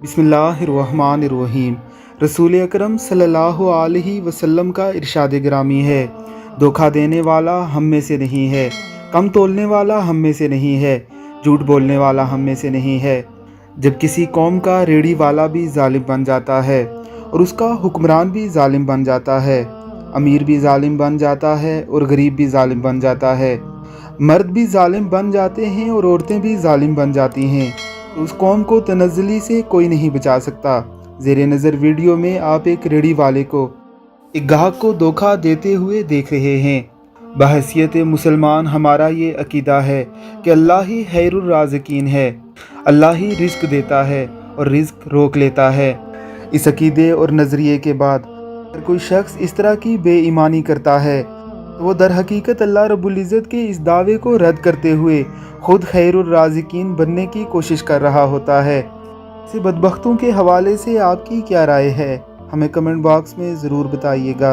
बिस्मिल्लाहिर्रहमानिर्रहीम। रसूल अकरम सल्लल्लाहु अलैहि वसल्लम का इरशाद गिरामी है, धोखा देने वाला हम में से नहीं है, कम तोलने वाला हम में से नहीं है, झूठ बोलने वाला हम में से नहीं है। जब किसी कौम का रेड़ी वाला भी जालिम बन जाता है और उसका हुक्मरान भी जालिम बन जाता है, अमीर भी जालिम बन जाता है और गरीब भी जालिम बन जाता है, मर्द भी जालिम बन जाते हैं और औरतें भी जालिम बन जाती हैं, तो उस कौम को तनज़्ज़ुली से कोई नहीं बचा सकता। ज़ेरे नज़र वीडियो में आप एक रेड़ी वाले को, एक गाहक को धोखा देते हुए देख रहे हैं। बहैसियत मुसलमान हमारा ये अकीदा है कि अल्लाह ही खैरुर राज़िकीन है, अल्लाह ही रिज़्क़ देता है और रिज़्क़ रोक लेता है। इस अकीदे और नज़रिए के बाद अगर कोई शख्स इस तरह की बेईमानी करता है तो वो दर हकीकत अल्लाह रब्बुल इज़्ज़त के इस दावे को रद्द करते हुए खुद खैरुर राज़िकीन बनने की कोशिश कर रहा होता है। ऐसे बदबख्तों के हवाले से आपकी क्या राय है, हमें कमेंट बॉक्स में ज़रूर बताइएगा।